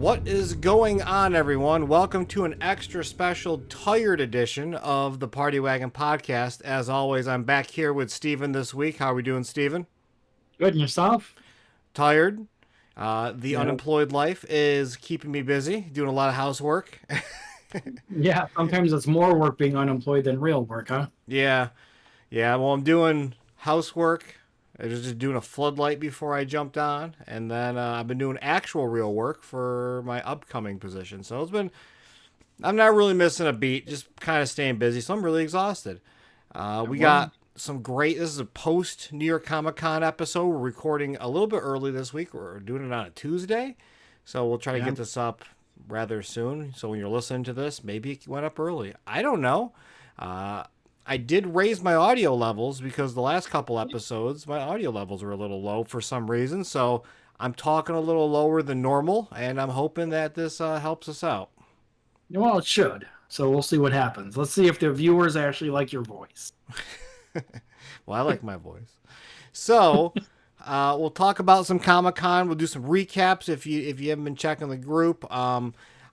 What is going on, everyone? Welcome to an extra special tired edition of the Party Wagon podcast. As always, I'm back here with Steven this week. How are we doing, Steven? Good, and yourself? Tired. The Yeah. unemployed life is keeping me busy, doing a lot of housework. Yeah, sometimes it's more work being unemployed than real work, huh? Yeah, yeah. Well, I'm doing housework. I was just doing a floodlight before I jumped on, and then I've been doing actual real work for my upcoming position. So I'm not really missing a beat, just kind of staying busy. So I'm really exhausted. We Well, got some great. This is a post New York Comic Con episode. We're recording a little bit early this week. We're doing it on a Tuesday, so we'll try to yeah. get this up rather soon. So when you're listening to this, maybe it went up early. I don't know. Uh, I did raise my audio levels because the last couple episodes, my audio levels were a little low for some reason. So I'm talking a little lower than normal, and I'm hoping that this helps us out. Well, it should. So we'll see what happens. Let's see if the viewers actually like your voice. Well, I like my voice. So we'll talk about some Comic Con. We'll do some recaps if you haven't been checking the group.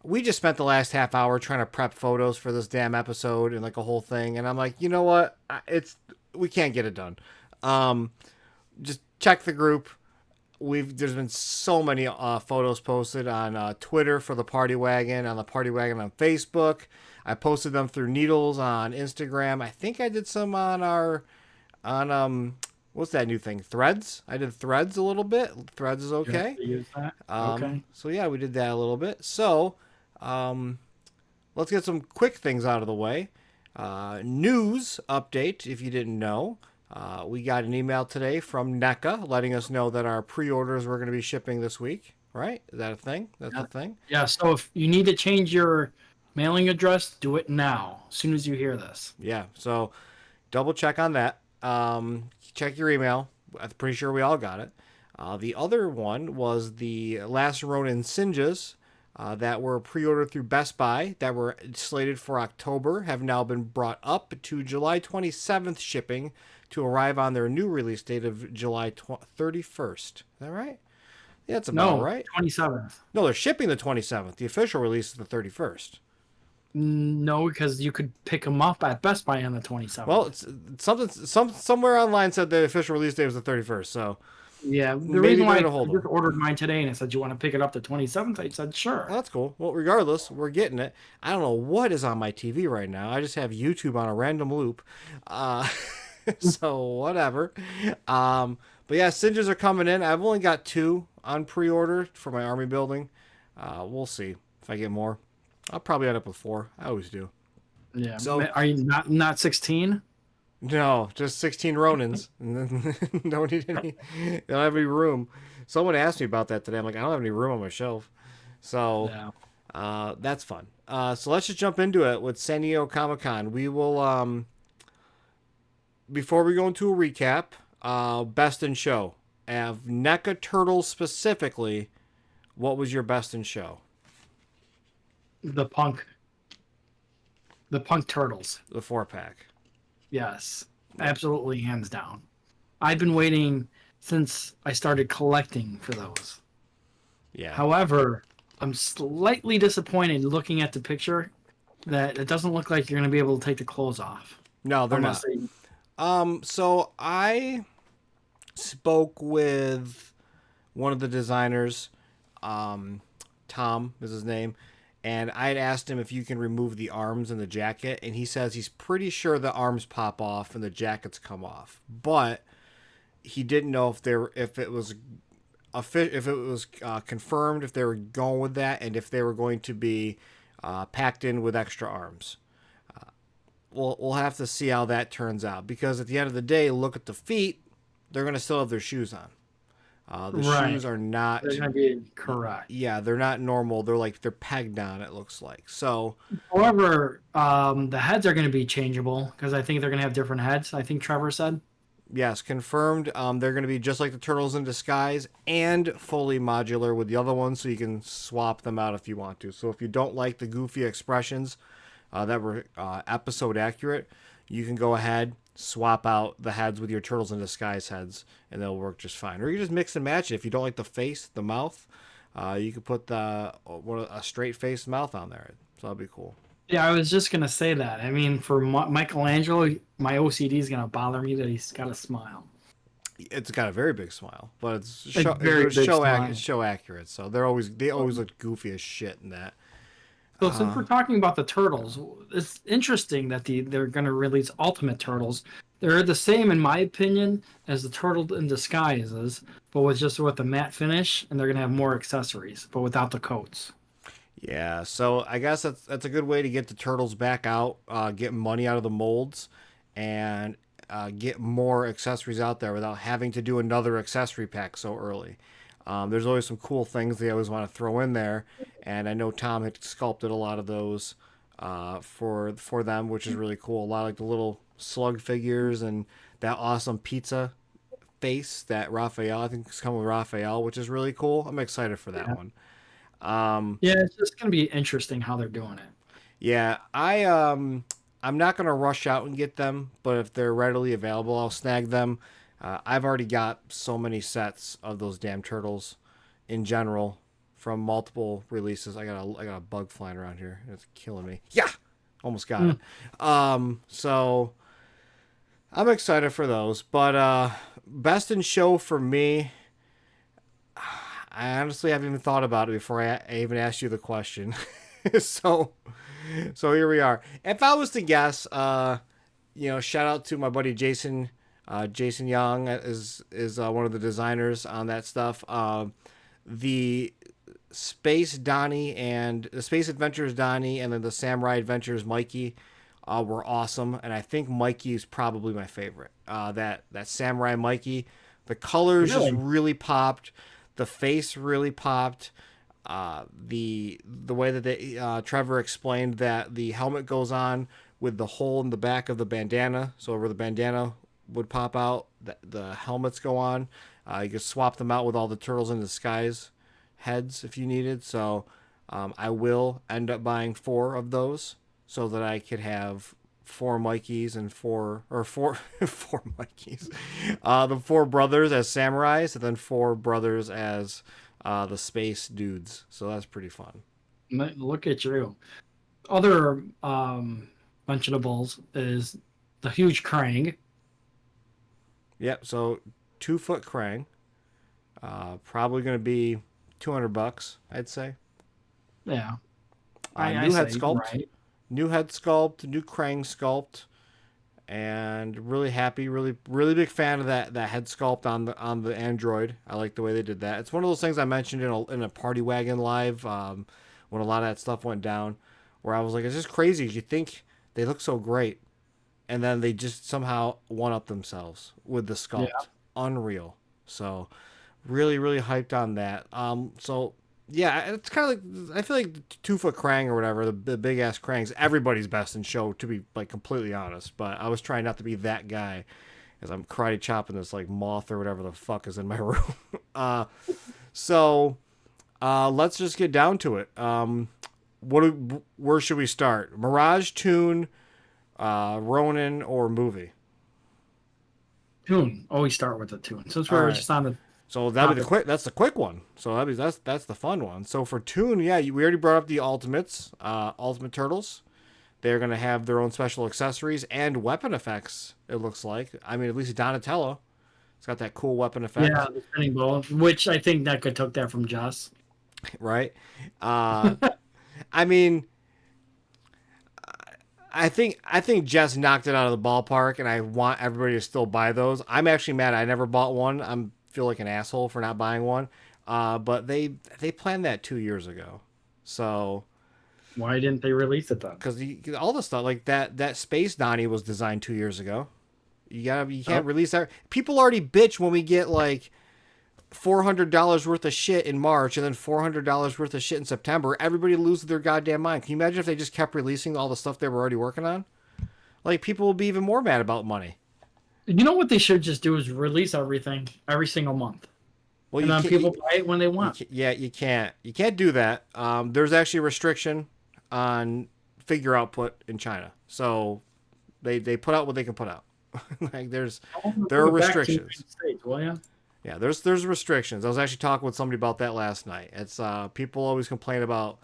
We just spent the last half hour trying to prep photos for this damn episode and like a whole thing, and I'm like, you know what? We can't get it done. Um, just check the group. There's been so many photos posted on Twitter for the Party Wagon, on the Party Wagon on Facebook. I posted them through Needles on Instagram. I think I did some on our on what's that new thing? Threads. I did Threads a little bit. Threads is You have okay. to use that. Okay. So yeah, we did that a little bit. So um, let's get some quick things out of the way. News update, if you didn't know. We got an email today from NECA letting us know that our pre-orders were going to be shipping this week. Right? Is that a thing? That's Yeah. a thing? Yeah. So if you need to change your mailing address, do it now. As soon as you hear this. Yeah. So double check on that. Check your email. I'm pretty sure we all got it. The other one was the Last Ronin Sinjas that were pre-ordered through Best Buy that were slated for October have now been brought up to July 27th shipping to arrive on their new release date of July 31st. Is that right? Yeah, that's about No, right. 27th. No, they're shipping the 27th. The official release is the 31st. No, because you could pick them up at Best Buy on the Well, 27th. it's somewhere online said the official release date was the 31st. So Yeah. The maybe reason they're why gonna I hold just them. ordered mine today and it said you want to pick it up the 27th, I said sure. Well, that's cool. Well, regardless, we're getting it. I don't know what is on my TV right now. I just have YouTube on a random loop. Uh, so whatever. But yeah, Singes are coming in. I've only got two on pre-order for my army building. We'll see if I get more. I'll probably end up with four. I always do. Yeah. So Are you not 16? no, just 16 Ronins. And then don't need any. Don't have any room. Someone asked me about that today. I'm like, I don't have any room on my shelf. So Yeah. that's fun. So let's just jump into it with San Diego Comic Con. We will, before we go into a recap, best in show. Of NECA Turtles specifically, what was your best in show? The punk turtles. The 4-pack. Yes. Absolutely hands down. I've been waiting since I started collecting for those. Yeah. However, I'm slightly disappointed looking at the picture that it doesn't look like you're going to be able to take the clothes off. No, they're not. Unless they, So I spoke with one of the designers, Tom is his name, and I had asked him if you can remove the arms in the jacket, and he says he's pretty sure the arms pop off and the jackets come off, but he didn't know if it was confirmed, if they were going with that, and if they were going to be packed in with extra arms. We'll have to see how that turns out, because at the end of the day, look at the feet. They're going to still have their shoes on. The right. shoes are not. They're going to be correct. Yeah, they're not normal. They're pegged on. It looks like so. However, the heads are going to be changeable because I think they're going to have different heads. I think Trevor said. Yes, confirmed. They're going to be just like the Turtles in Disguise and fully modular with the other ones, so you can swap them out if you want to. So if you don't like the goofy expressions that were episode accurate, you can go ahead, swap out the heads with your Turtles in Disguise heads, and they'll work just fine. Or you just mix and match it. If you don't like the face, the mouth, You could put a straight face mouth on there, so that'd be cool. Yeah, I was just gonna say that. I mean, for Michelangelo, my OCD is gonna bother me that he's got a smile. It's got a very big smile, but A very big it's smile. show accurate. So they always look goofy as shit in that. So since Uh, we're talking about the turtles, it's interesting that they're going to release Ultimate Turtles. They're the same, in my opinion, as the Turtle in Disguises, but with a matte finish, and they're going to have more accessories, but without the coats. yeah, so I guess that's a good way to get the turtles back out, get money out of the molds, and get more accessories out there without having to do another accessory pack so early. There's always some cool things they always want to throw in there, and I know Tom had sculpted a lot of those for them, which is really cool. A lot of like the little slug figures and that awesome pizza face that Raphael I think is coming with Raphael, which is really cool. I'm excited for that Yeah, one. Um, yeah, it's just going to be interesting how they're doing it. Yeah, I'm not gonna rush out and get them, but if they're readily available, I'll snag them. I've already got so many sets of those damn turtles in general from multiple releases. I got a bug flying around here. It's killing me. Yeah, almost got Hmm. it. So I'm excited for those, but best in show for me. I honestly haven't even thought about it before I even asked you the question. so So here we are. If I was to guess, shout out to my buddy Jason. Jason Young is one of the designers on that stuff. The Space Donnie and the Space Adventures Donnie and then the Samurai Adventures Mikey were awesome, and I think Mikey is probably my favorite. That Samurai Mikey, the colors just Really? really popped, the face really popped. The way that Trevor explained that the helmet goes on with the hole in the back of the bandana, so where the bandana would pop out, the helmets go on. You could swap them out with all the turtles in the skies heads if you needed. So I will end up buying 4 of those so that I could have 4 Mikeys and 4 Mikeys, the 4 brothers as samurais, and then 4 brothers as the space dudes. So that's pretty fun. Look at you. Other mentionables is the huge Krang. Yep. So 2-foot Krang, probably going to be $200, I'd say. Yeah, I New head say sculpt, right. new head sculpt, new Krang sculpt, and really happy. Really big fan of that head sculpt on the Android. I like the way they did that. It's one of those things I mentioned in a Party Wagon live when a lot of that stuff went down, where I was like, it's just crazy. You think they look so great, and then they just somehow one up themselves with the Yeah. sculpt. Unreal. So really hyped on that. So yeah, it's kind of like I feel like 2-foot Krang or whatever, the big ass Krang's everybody's best in show, to be like completely honest. But I was trying not to be that guy as I'm karate chopping this like moth or whatever the fuck is in my room. So let's just get down to it. Where should we start? Mirage, Tune, Ronin, or movie? Tune. Always start with the tune. Since All we're right. just on the So that'd be the topic. quick. That's the quick one. So that's the fun one. So for Toon, yeah, we already brought up the Ultimates, Ultimate Turtles. They're gonna have their own special accessories and weapon effects. It looks like. I mean, at least Donatello, it's got that cool weapon Yeah, effect, the spinning ball, which I think that could took that from Joss. right? Uh, I mean, I think Jess knocked it out of the ballpark, and I want everybody to still buy those. I'm actually mad I never bought one. I'm feel like an asshole for not buying one. But they planned that 2 years ago, so Why didn't they release it then? because all the stuff like that Space Donnie was designed 2 years ago. You Oh, can't release that. People already bitch when we get like $400 worth of shit in March and then $400 worth of shit in September. Everybody loses their goddamn mind. Can you imagine if they just kept releasing all the stuff they were already working on? Like people will be even more mad about money. you know what they should just do is release everything every single month, Well, and you then can't. people buy it when they You want. can't, yeah, you can't do that. There's actually a restriction on figure output in China, so they put out what they can put out. Like there I'll are bring it back to the restrictions. United States, will you? Yeah, there's restrictions. I was actually talking with somebody about that last night. It's people always complain about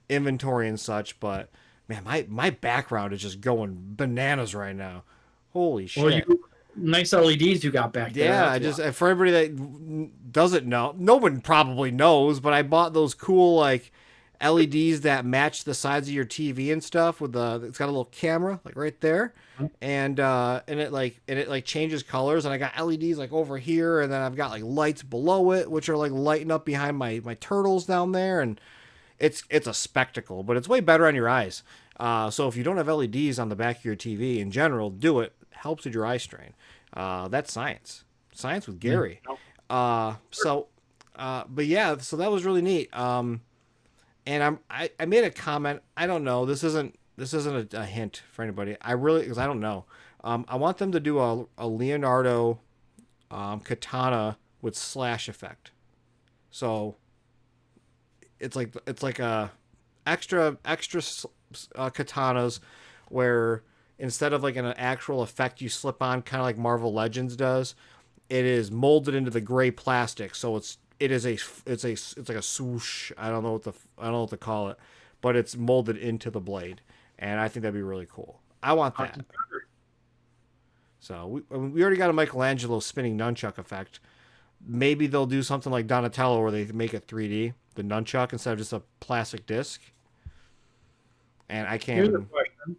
inventory and such, but man, my background is just going bananas right now. Holy Well, shit. you nice LEDs you got back there. Yeah, I That's just why. for everybody that doesn't know, no one probably knows, but I bought those cool like LEDs that match the sides of your TV and stuff with the it's got a little camera like right there. And it like changes colors and I got LEDs like over here and then I've got like lights below it which are like lighting up behind my turtles down there and it's a spectacle, but it's way better on your eyes. So if you don't have LEDs on the back of your TV in general, do it. Helps with your eye strain. That's science. Science with Yeah. Gary. So, but yeah, so that was really neat. And I made a comment. I don't know. This isn't a hint for anybody. I really because I don't know. I want them to do a Leonardo katana with slash effect. So it's like a extra katanas where instead of like an actual effect you slip on kind of like Marvel Legends does, it is molded into the gray plastic. So it's like a swoosh. I don't know what to call it, but it's molded into the blade, and I think that'd be really cool. I want that. So we already got a Michelangelo spinning nunchuck effect. Maybe they'll do something like Donatello where they make it 3D, the nunchuck instead of just a plastic disc. And I can't Here's a even. question.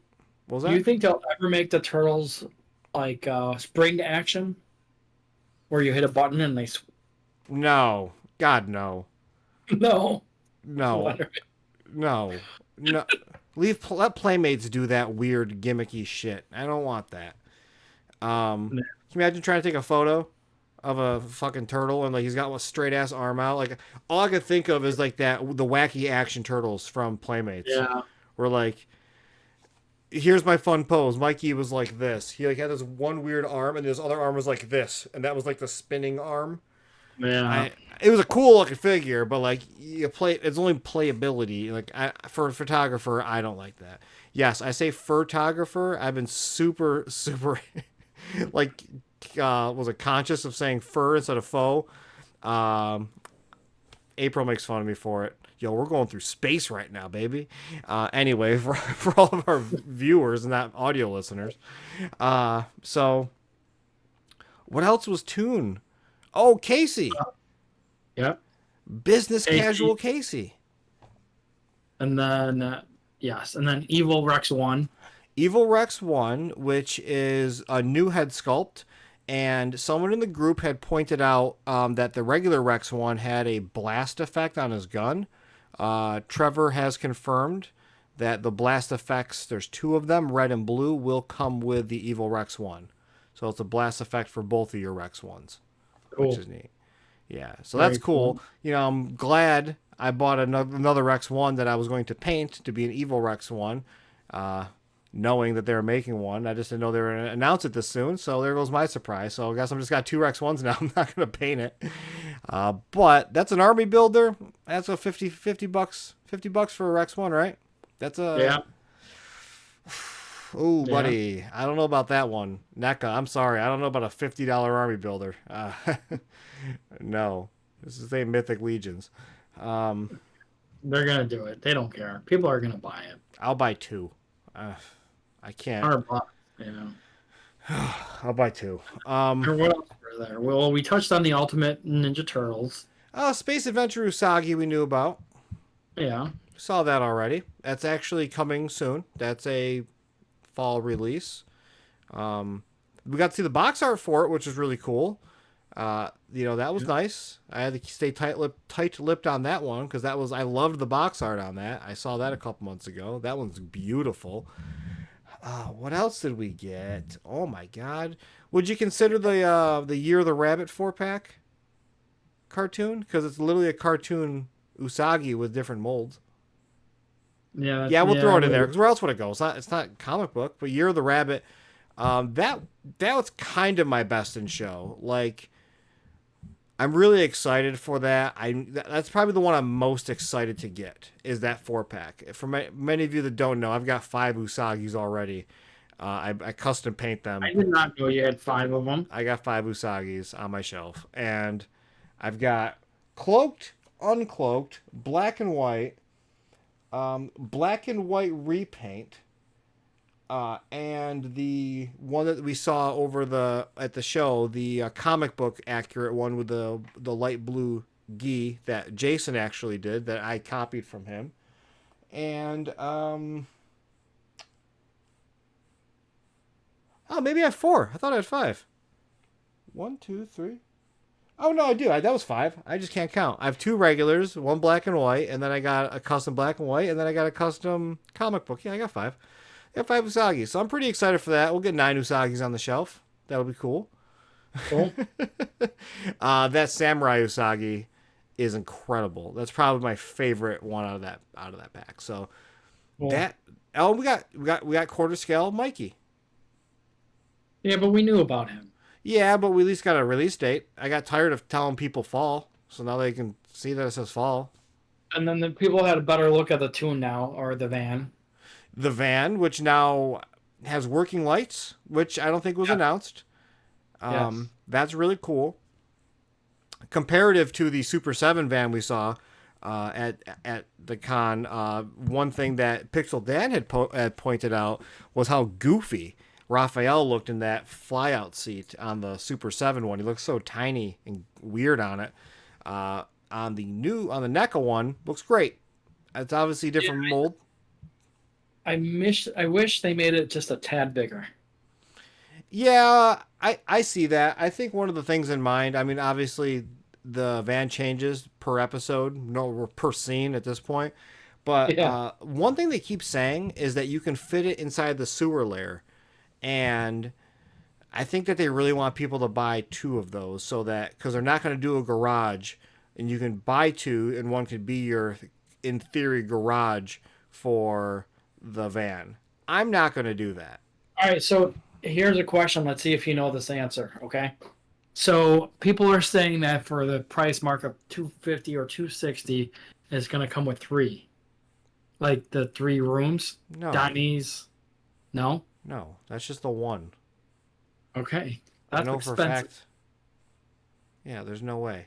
What was Do you that? think they'll ever make the turtles like spring action, where you hit a button and they? No. God, no. No. No. What? No. No. Let Playmates do that weird gimmicky shit. I don't want that. Can you imagine trying to take a photo of a fucking turtle and like he's got a straight ass arm out? Like all I could think of is like the wacky action turtles from Playmates, Yeah. where like here's my fun pose. Mikey was like this. He like had this one weird arm and his other arm was like this, and that was like the spinning arm. Yeah. I it was a cool looking figure, but like you play it's only playability. Like for a photographer, I don't like that. Yes, I say photographer. I've been super like was it conscious of saying fur instead of faux. Um, April makes fun of me for it. Yo, we're going through space right now, baby. Anyway, for all of our viewers and not audio listeners. So what else was Toon? Oh, Casey. Yeah. Business Casey. casual Casey. And then yes, and then Evil Rex 1. Evil Rex 1, which is a new head sculpt. And someone in the group had pointed out that the regular Rex 1 had a blast effect on his gun. Trevor has confirmed that the blast effects, there's two of them, red and blue, will come with the Evil Rex 1. So it's a blast effect for both of your Rex 1s, which Cool. is neat. Yeah, so that's Very cool. cool. You know, I'm glad I bought another Rex 1 that I was going to paint to be an Evil Rex 1, uh, knowing that they were making one. I just didn't know they were going to announce it this soon, so there goes my surprise. So I guess I'm just got two Rex 1s now. I'm not going to paint it. But that's an army builder. That's a 50 bucks, 50 bucks for a Rex 1, right? That's a... Yeah. Ooh, Yeah. buddy, I don't know about that one. NECA, I'm sorry. I don't know about a $50 army builder. No. This is a Mythic Legions. Um, They're gonna do it. They don't care. People are gonna buy it. I'll buy two. I can't. $100. You know. I'll buy two. Or what else were there? Well, we touched on the Ultimate Ninja Turtles. Space Adventure Usagi we knew about. Yeah. Saw that already. That's actually coming soon. That's a fall release. We got to see the box art for it, which is really cool. That was nice. I had to stay tight-lipped on that one because I loved the box art on that. I saw that a couple months ago. That one's beautiful. What else did we get? Oh my God! Would you consider the Year of the Rabbit 4-pack cartoon? Because it's literally a cartoon Usagi with different molds. Yeah. Yeah, we'll throw it in there Maybe. because where else would it go? It's not comic book, but Year of the Rabbit. That was kind of my best in show. Like, I'm really excited for that. That's probably the one I'm most excited to get is that 4-pack. For many of you that don't know, I've got 5 Usagis already. I custom paint them. I did not know you had 5 of them. I got 5 Usagis on my shelf, and I've got cloaked, uncloaked, black and white repaint, and the one that we saw over at the show, the comic book accurate one with the light blue gi that Jason actually did that I copied from him, and oh, maybe I have 4. I thought I had 5. 1, 2, 3. Oh no, I do. That was 5. I just can't count. I have 2 regulars, 1 black and white, and then I got a custom black and white, and then I got a custom comic book. Yeah, I got 5. I got 5 Usagis, so I'm pretty excited for that. We'll get 9 Usagis on the shelf. That'll be cool. Cool. That Samurai Usagi is incredible. That's probably my favorite one out of that pack. So Cool. that we got quarter scale Mikey. Yeah, but we knew about him. Yeah, but we at least got a release date. I got tired of telling people fall, so now they can see that it says fall. And then the people had a better look at the tune now, or the van. The van, which now has working lights, which I don't think was announced. Yes. That's really cool. Comparative to the Super 7 van we saw at the con, one thing that Pixel Dan had pointed out was how goofy Raphael looked in that flyout seat on the Super 7 one. He looks so tiny and weird on it. On the NECA one, looks great. It's obviously a different mold. I wish they made it just a tad bigger. Yeah, I see that. I think one of the things in mind, I mean, obviously the van changes per episode, no, per scene at this point. But one thing they keep saying is that you can fit it inside the sewer layer. And I think that they really want people to buy 2 of those so that, because they're not going to do a garage, and you can buy 2 and one could be your, in theory, garage for the van. I'm not going to do that. All right, so here's a question. Let's see if you know this answer, okay? So people are saying that for the price mark of $250 or $260, it's going to come with 3. Like the 3 rooms? No. Donnie's? No? No, that's just the one. Okay. That's expensive. For a fact. Yeah, there's no way.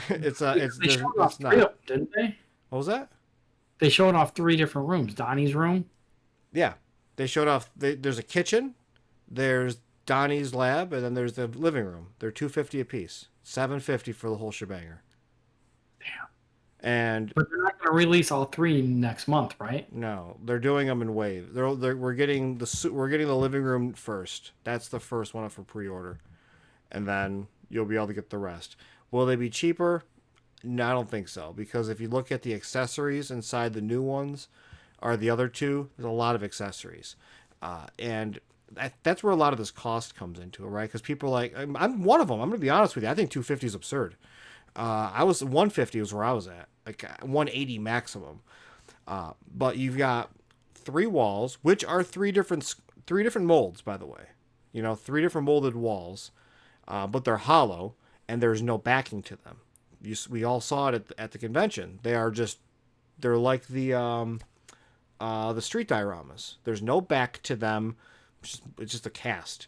They showed off 3 of them, didn't they? What was that? They showed off 3 different rooms. Donnie's room? Yeah. They showed off, there's a kitchen, there's Donnie's lab, and then there's the living room. They're $250 a piece. $750 for the whole shebanger. Damn. But they're not going to release all 3 next month, right? No, they're doing them in waves. We're getting the living room first. That's the first one up for pre-order, and then you'll be able to get the rest. Will they be cheaper? No, I don't think so, because if you look at the accessories inside the new ones, or the other 2, there's a lot of accessories, and that's where a lot of this cost comes into it, right? Because people are like, I'm one of them. I'm going to be honest with you. I think $250 is absurd. I was $150 was where I was at, like $180 maximum. But you've got 3 walls, which are 3 different molds, by the way. 3 different molded walls, but they're hollow and there's no backing to them. We all saw it at the convention. They're like the street dioramas. There's no back to them. It's just a cast.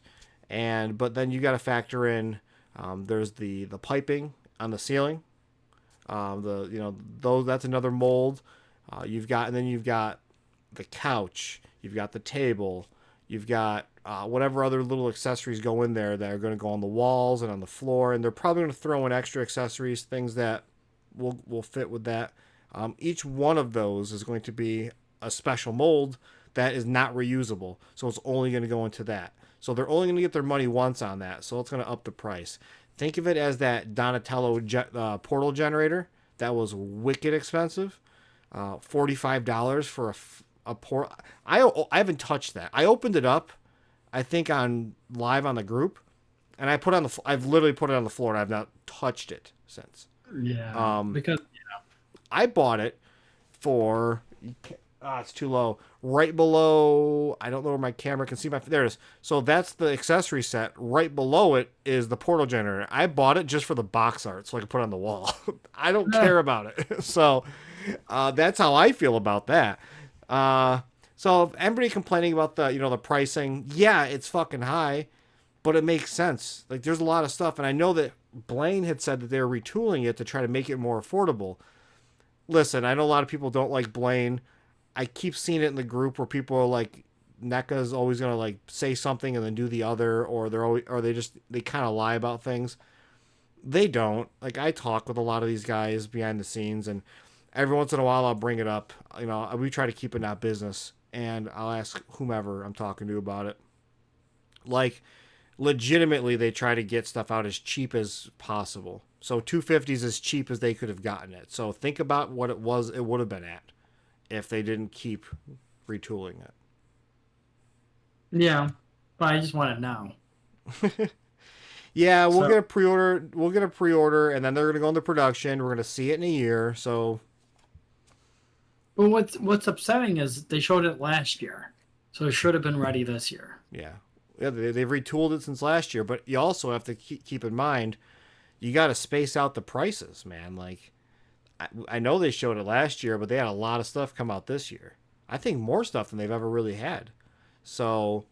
But then you got to factor in there's the piping on the ceiling, that's another mold. You've got the couch, you've got the table, you've got whatever other little accessories go in there that are going to go on the walls and on the floor, and they're probably going to throw in extra accessories, things that will fit with that. Each one of those is going to be a special mold that is not reusable, so it's only going to go into that. So they're only going to get their money once on that, so it's going to up the price. Think of it as that Donatello portal generator that was wicked expensive. $45 for a portal. I haven't touched that. I opened it up, I think on live on the group, and I've literally put it on the floor, and I've not touched it since. Yeah. Because I bought it for. It's too low. Right below, I don't know where my camera can see there it is. So that's the accessory set. Right below it is the portal generator. I bought it just for the box art so I can put it on the wall. I don't care about it. So that's how I feel about that. So if everybody complaining about the the pricing, yeah, it's fucking high, but it makes sense. Like there's a lot of stuff, and I know that Blaine had said that they were retooling it to try to make it more affordable. Listen, I know a lot of people don't like Blaine. I keep seeing it in the group where people are like, NECA's always gonna like say something and then do the other, or they kind of lie about things. They don't. Like I talk with a lot of these guys behind the scenes, and every once in a while I'll bring it up. We try to keep it not business, and I'll ask whomever I'm talking to about it. Like legitimately, they try to get stuff out as cheap as possible. So 250 is as cheap as they could have gotten it. So think about what it would have been at if they didn't keep retooling it. Yeah, but I just want it now. Yeah, we'll So, get a pre-order. We'll get a pre-order, and then they're gonna go into production. We're gonna see it in a year. So but what's upsetting is they showed it last year, so it should have been ready this year. yeah, they've retooled it since last year. But you also have to keep in mind you got to space out the prices, man. Like I know they showed it last year, but they had a lot of stuff come out this year. I think more stuff than they've ever really had. So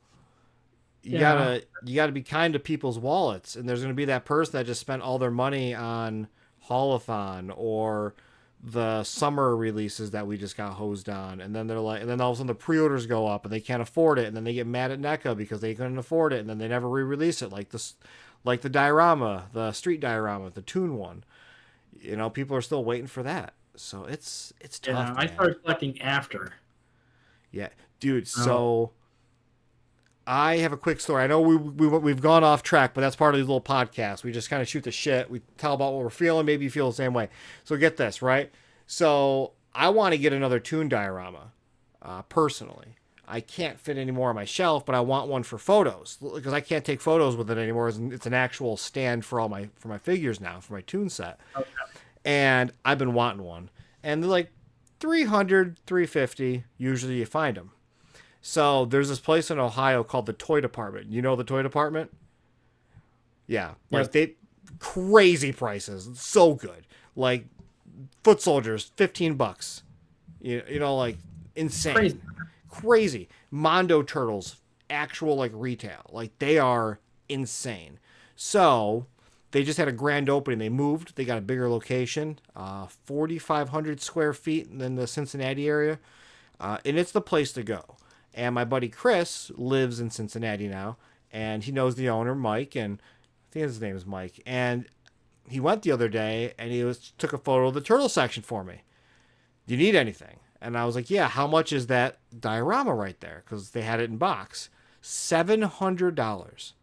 Yeah, you gotta be kind to people's wallets, and there's gonna be that person that just spent all their money on Holothon or the summer releases that we just got hosed on, and then they're like, and then all of a sudden the pre-orders go up and they can't afford it, and then they get mad at NECA because they couldn't afford it, and then they never re-release it, like this, like the diorama, the street diorama, the Toon one. People are still waiting for that, so it's yeah. tough, I man. started collecting after. Yeah, dude. Oh, So I have a quick story. I know we've gone off track, but that's part of these little podcasts. We just kind of shoot the shit. We tell about what we're feeling. Maybe you feel the same way. So get this, right? So I want to get another Toon diorama, personally. I can't fit any more on my shelf, but I want one for photos because I can't take photos with it anymore. It's an actual stand for my figures now, for my Toon set. okay. And I've been wanting one. And they're like 300, 350. Usually you find them. So there's this place in Ohio called the Toy Department. You know the Toy Department? Yeah, like Yep. they crazy prices, so good. Like foot soldiers, $15. Like insane, Crazy. crazy. Mondo turtles, actual like retail, like they are insane. So they just had a grand opening. They moved. They got a bigger location, 4,500 square feet in the Cincinnati area, and it's the place to go. And my buddy Chris lives in Cincinnati now, and he knows the owner, Mike, and I think his name is Mike. And he went the other day, and took a photo of the turtle section for me. Do you need anything? And I was like, yeah. How much is that diorama right there? Because they had it in box, $700,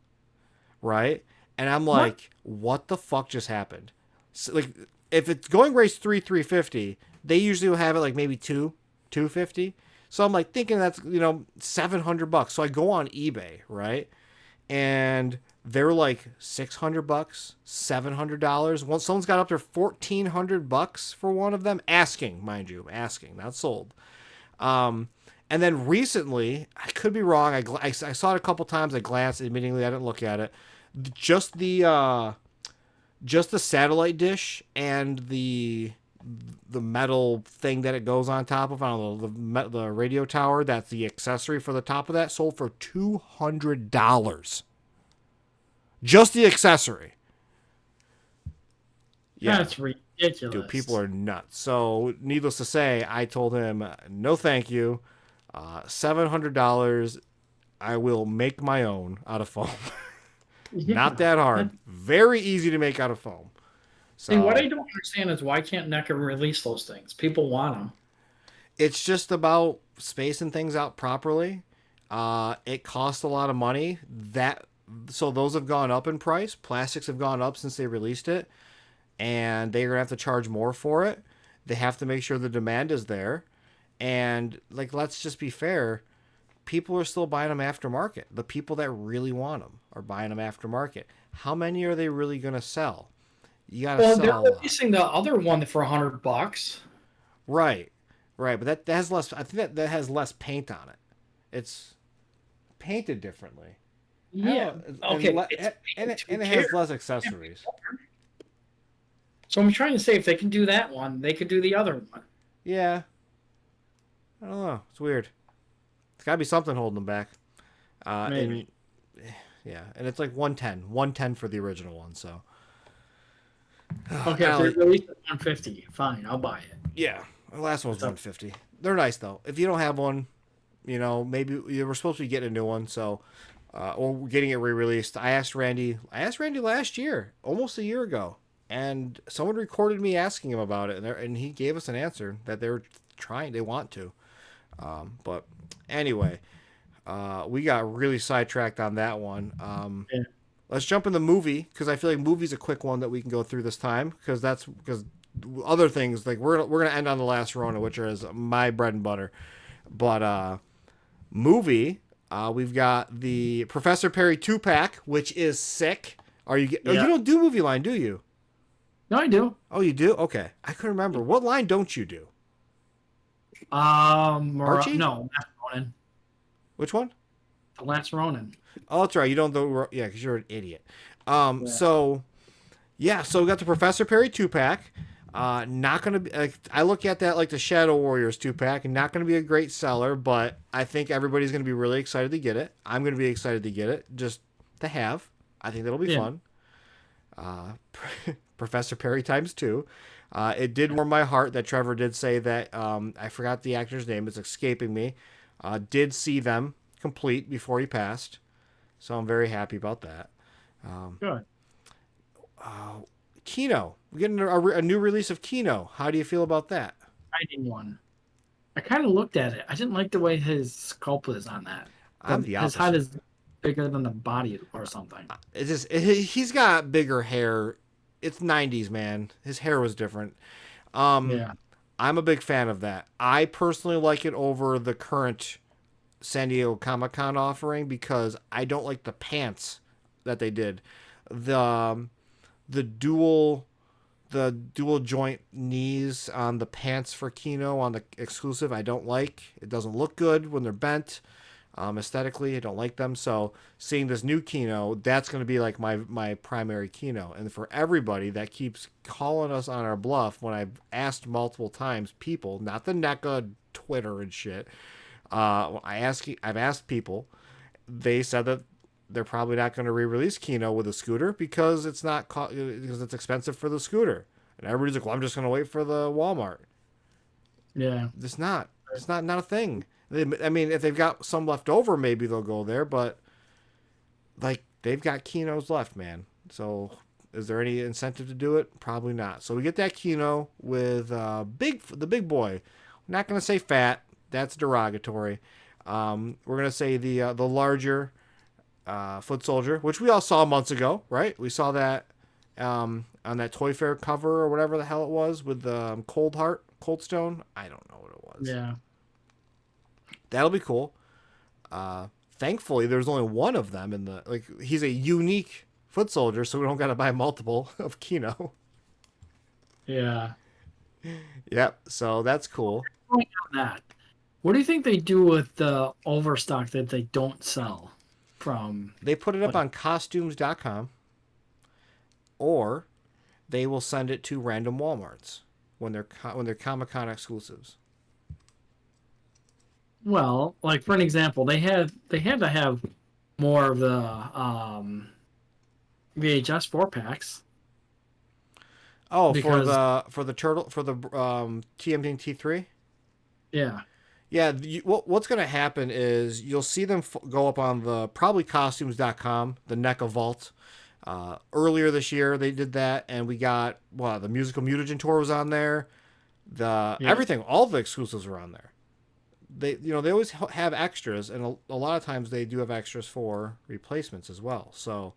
right? And I'm What? like, what the fuck just happened? So, like, if it's going race 350, they usually will have it like maybe 250. So I'm like thinking that's $700. So I go on eBay, right? And they're like $600, $700. Once someone's got up to $1,400 for one of them, asking, mind you, asking, not sold. And then recently, I could be wrong. I saw it a couple times. I glanced. Admittingly, I didn't look at it. Just the satellite dish and the metal thing that it goes on top of, I don't know, the radio tower. That's the accessory for the top of that. Sold for $200. Just the accessory. Yeah, That's dude, people ridiculous. are nuts. So, needless to say, I told him no, thank you. $700. I will make my own out of foam. Not Yeah. that hard. Very easy to make out of foam. See, what So I don't understand is why can't NECA release those things? People want them. it's just about spacing things out properly. It costs a lot of money. So those have gone up in price. Plastics have gone up since they released it, and they're gonna have to charge more for it. They have to make sure the demand is there, and like let's just be fair. People are still buying them aftermarket. The people that really want them are buying them aftermarket. How many are they really gonna sell? You gotta Well, they're sell a lot. releasing the other one for $100. Right, right, but that has less. I think that has less paint on it. It's painted differently. I Yeah. don't know, Okay. It's and who it has cares? less accessories. So I'm trying to say if they can do that one, they could do the other one. Yeah, I don't know. It's weird. It's got to be something holding them back. Maybe. Yeah, and it's like 110 for the original one. So Okay, if they release at 150, fine, I'll buy it. yeah, the last one was It's up. 150. They're nice though. If you don't have one, maybe you were supposed to be getting a new one. So or getting it re-released. I asked Randy. Last year, almost a year ago, and someone recorded me asking him about it, and he gave us an answer that they were trying. They want to. But anyway, we got really sidetracked on that one. Yeah. Let's jump in the movie because I feel like movie's a quick one that we can go through this time because other things like we're gonna end on the last Rona, which is my bread and butter. But movie, we've got the Professor Perry 2-pack, which is sick. Oh, you don't do movie line, do you? No, I do. Oh, you do? Okay, I couldn't remember what line don't you do. Archie? No, Last Ronin. Which one? The Last Ronin. Oh, that's right. You don't do because you're an idiot. Yeah. So we got the Professor Perry 2-pack. Not gonna be. I look at that like the Shadow Warriors 2-pack, and not gonna be a great seller, but I think everybody's gonna be really excited to get it. I'm gonna be excited to get it just to have. I think that'll be fun. Professor Perry ×2. It did warm my heart that Trevor did say that. I forgot the actor's name; it's escaping me. Did see them complete before he passed, so I'm very happy about that. Good. Kino, we're getting a new release of Kino. How do you feel about that? Fighting one. I kind of looked at it. I didn't like the way his sculpt is on that. I'm the His head opposite. is bigger than the body or something. It's just he's got bigger hair. It's 90s, man. His hair was different. Yeah. I'm a big fan of that. I personally like it over the current San Diego Comic-Con offering because I don't like the pants that they did. The dual joint knees on the pants for Kino on the exclusive I don't like. It doesn't look good when they're bent. Aesthetically, I don't like them. So seeing this new Kino, that's going to be like my primary Kino. And for everybody that keeps calling us on our bluff, when I've asked multiple times, people, not the NECA Twitter and shit, I've asked people, they said that they're probably not going to re-release Kino with a scooter because it's expensive for the scooter. And everybody's like, well, I'm just going to wait for the Walmart. Yeah. It's not a thing. I mean, if they've got some left over, maybe they'll go there. But like they've got Kinos left, man. So is there any incentive to do it? Probably not. So we get that Kino with the big boy. I'm not gonna say fat. That's derogatory. We're gonna say the larger foot soldier, which we all saw months ago, right? We saw that on that Toy Fair cover or whatever the hell it was with the Cold Stone. I don't know what it was. Yeah. That'll be cool. Thankfully, there's only one of them he's a unique foot soldier, so we don't got to buy multiple of Kino. Yeah. Yep. So that's cool. Going on that, what do you think they do with the overstock that they don't sell from? They put it up on costumes.com, or they will send it to random Walmarts when they're Comic-Con exclusives. Well, like for an example, they had to have more of the VHS 4-packs. Oh, for the TMNT3? Yeah. Yeah, what's going to happen is you'll see them go up on the probably costumes.com, the NECA Vault. Earlier this year they did that, and we got the musical mutagen tour was on there. Everything, all the exclusives were on there. They always have extras, and a lot of times they do have extras for replacements as well. So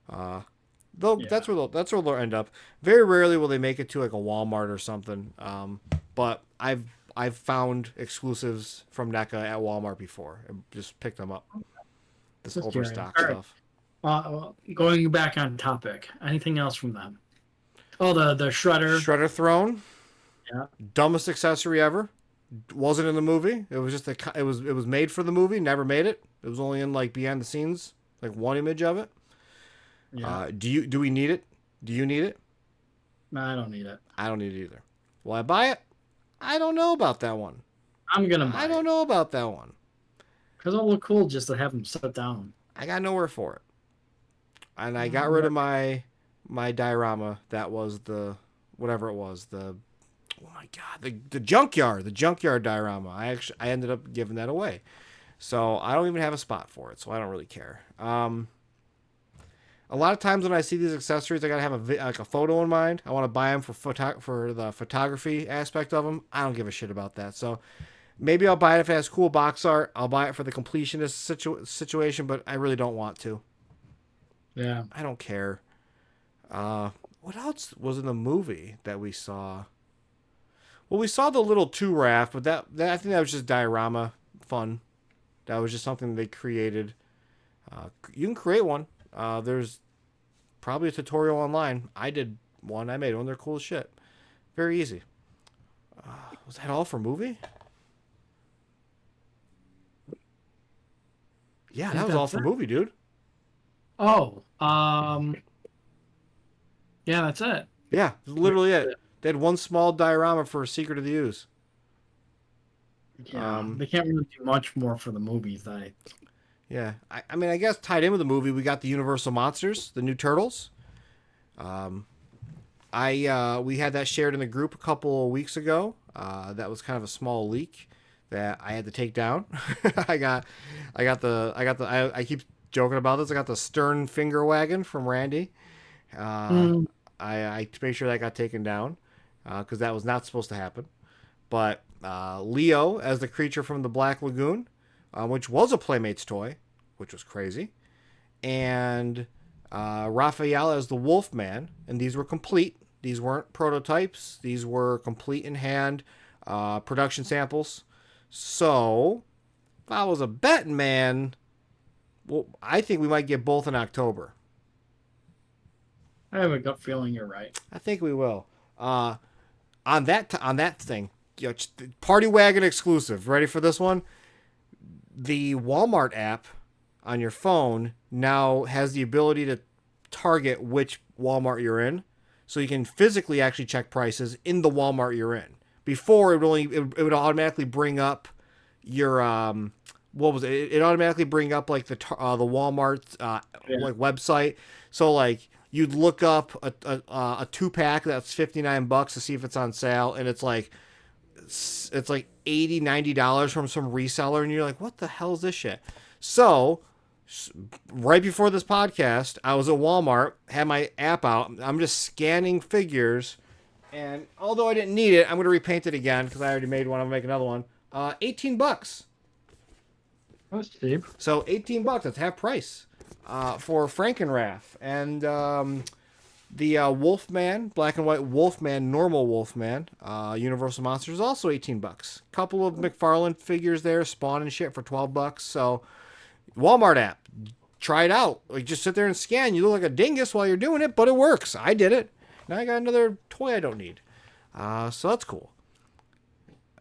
that's where they'll end up. Very rarely will they make it to like a Walmart or something. But I've found exclusives from NECA at Walmart before and just picked them up. This overstock stuff. Going back on topic, anything else from them? Oh, the Shredder Throne. Yeah. Dumbest accessory ever. Wasn't in the movie. It was just it was made for the movie. Never made it. It was only in like behind the scenes, like one image of it. Yeah. Do we need it? Do you need it? No, I don't need it. I don't need it either. Will I buy it? I don't know about that one. I'm gonna buy I don't know about that one. Because it'll look cool just to have them sit down. I got nowhere for it, and I got rid Mm, of my diorama. That was the whatever it was. The oh my god, the junkyard diorama. I ended up giving that away. So I don't even have a spot for it. So I don't really care. A lot of times when I see these accessories, I gotta have like a photo in mind. I want to buy them for the photography aspect of them. I don't give a shit about that. So maybe I'll buy it if it has cool box art. I'll buy it for the completionist situation, but I really don't want to. yeah. I don't care. What else was in the movie that we saw? Well, we saw the little two raft, but that I think that was just diorama fun. That was just something they created. You can create one. There's probably a tutorial online. I did one. I made one. They're cool as shit. Very easy. Was that all for movie? Yeah, I that think was all that's for it. movie, dude. Oh, yeah, that's it. Yeah, literally it. They had one small diorama for Secret of the Ooze. Yeah, they can't really do much more for the movies. Yeah, I mean, I guess tied in with the movie, we got the Universal Monsters, the new Turtles. Um, we had that shared in the group a couple of weeks ago. That was kind of a small leak that I had to take down. I got, I keep joking about this. I got the Stern Finger Wagon from Randy. Uh, Mm, I made sure that got taken down because that was not supposed to happen. But Leo as the creature from the Black Lagoon, which was a Playmates toy, which was crazy, and Raphael as the Wolfman, and these were complete. These weren't prototypes. These were complete in hand production samples. So, if I was a betting man, well, I think we might get both in October. I have a gut feeling you're right. I think we will. On that thing, Party Wagon exclusive. Ready for this one? The Walmart app on your phone now has the ability to target which Walmart you're in, so you can physically actually check prices in the Walmart you're in. Before it would automatically bring up your what was it? It automatically bring up like the Walmart Yeah. like website. So like you'd look up a 2-pack that's $59 to see if it's on sale, and it's like $80-$90 from some reseller, and you're like, what the hell is this shit? So right before this podcast, I was at Walmart, had my app out. I'm just scanning figures, and although I didn't need it, I'm gonna repaint it again because I already made one. I'm gonna make another one. $18. That's cheap. So $18. That's half price for Frankenrath and the Wolfman, black and white Wolfman, normal Wolfman, Universal Monsters, also $18. Couple of McFarlane figures there, Spawn and shit for $12. So Walmart app, try it out. Like just sit there and scan. You look like a dingus while you're doing it, but it works. I did it. Now I got another toy I don't need. So that's cool.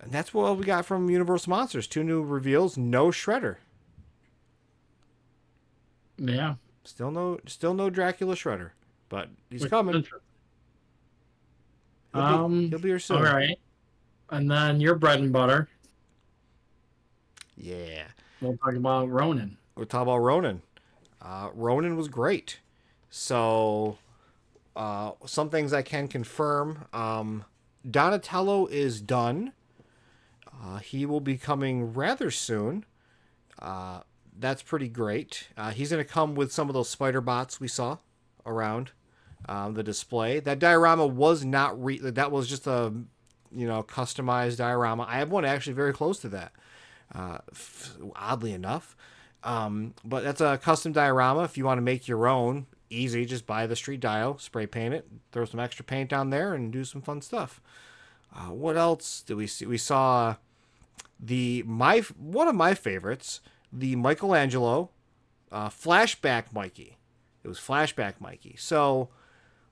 And that's what we got from Universal Monsters. 2 new reveals. No Shredder. Yeah. Still no Dracula Shredder, but he's Which is coming. interesting. He'll be here soon. All right. And then your bread and butter. Yeah. We'll talk about Ronin. We'll talk about Ronin. Ronin was great. So, some things I can confirm. Donatello is done. He will be coming rather soon. That's pretty great. He's going to come with some of those spider bots we saw around the display. That diorama was not that was just a customized diorama. I have one actually very close to that. Oddly enough, but that's a custom diorama. If you want to make your own, easy. Just buy the street dio, spray paint it, throw some extra paint on there, and do some fun stuff. What else did we see? We saw one of my favorites, the Michelangelo flashback Mikey. It was flashback Mikey. So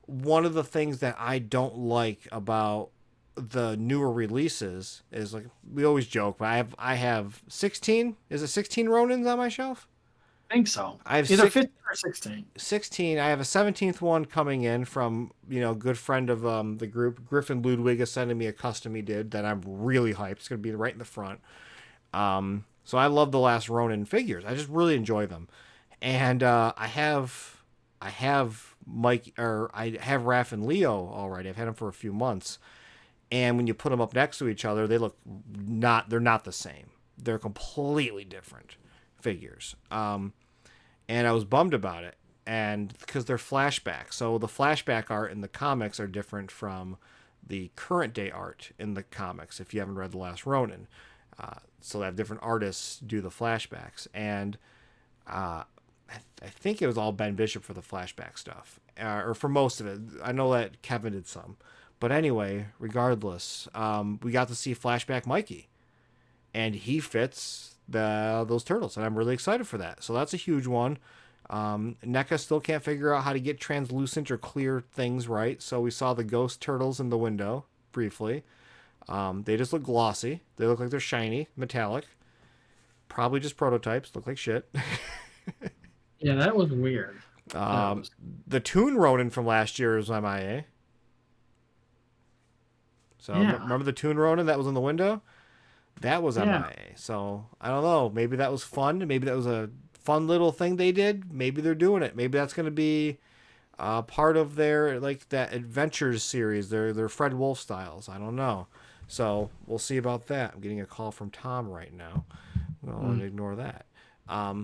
one of the things that I don't like about the newer releases is, like, we always joke, but I have 16. Is it 16 Ronins on my shelf? I think so. I have Either 15 or 16. 16. I have a 17th one coming in from good friend of the group, Griffin Ludwig, is sending me a custom he did that I'm really hyped. It's gonna be right in the front. So I love the Last Ronin figures. I just really enjoy them. And I have Mike, or I have Raph and Leo already. I've had them for a few months. And when you put them up next to each other, they're not the same. They're completely different figures. And I was bummed about it. And because they're flashback. So the flashback art in the comics are different from the current day art in the comics, if you haven't read The Last Ronin. So they have different artists do the flashbacks. And I think it was all Ben Bishop for the flashback stuff, or for most of it. I know that Kevin did some. But anyway, regardless, we got to see Flashback Mikey. And he fits those turtles. And I'm really excited for that. So that's a huge one. NECA still can't figure out how to get translucent or clear things right. So we saw the ghost turtles in the window briefly. They just look glossy. They look like they're shiny, metallic. Probably just prototypes. Look like shit. Yeah, that was weird. The Toon Ronin from last year is MIA. So Yeah. remember the Toon Ronin that was in the window? That was MIA. So I don't know. Maybe that was fun. Maybe that was a fun little thing they did. Maybe they're doing it. Maybe that's going to be part of their like that Adventures series. Their Fred Wolf styles. I don't know. So we'll see about that. I'm getting a call from Tom right now. I'll ignore that.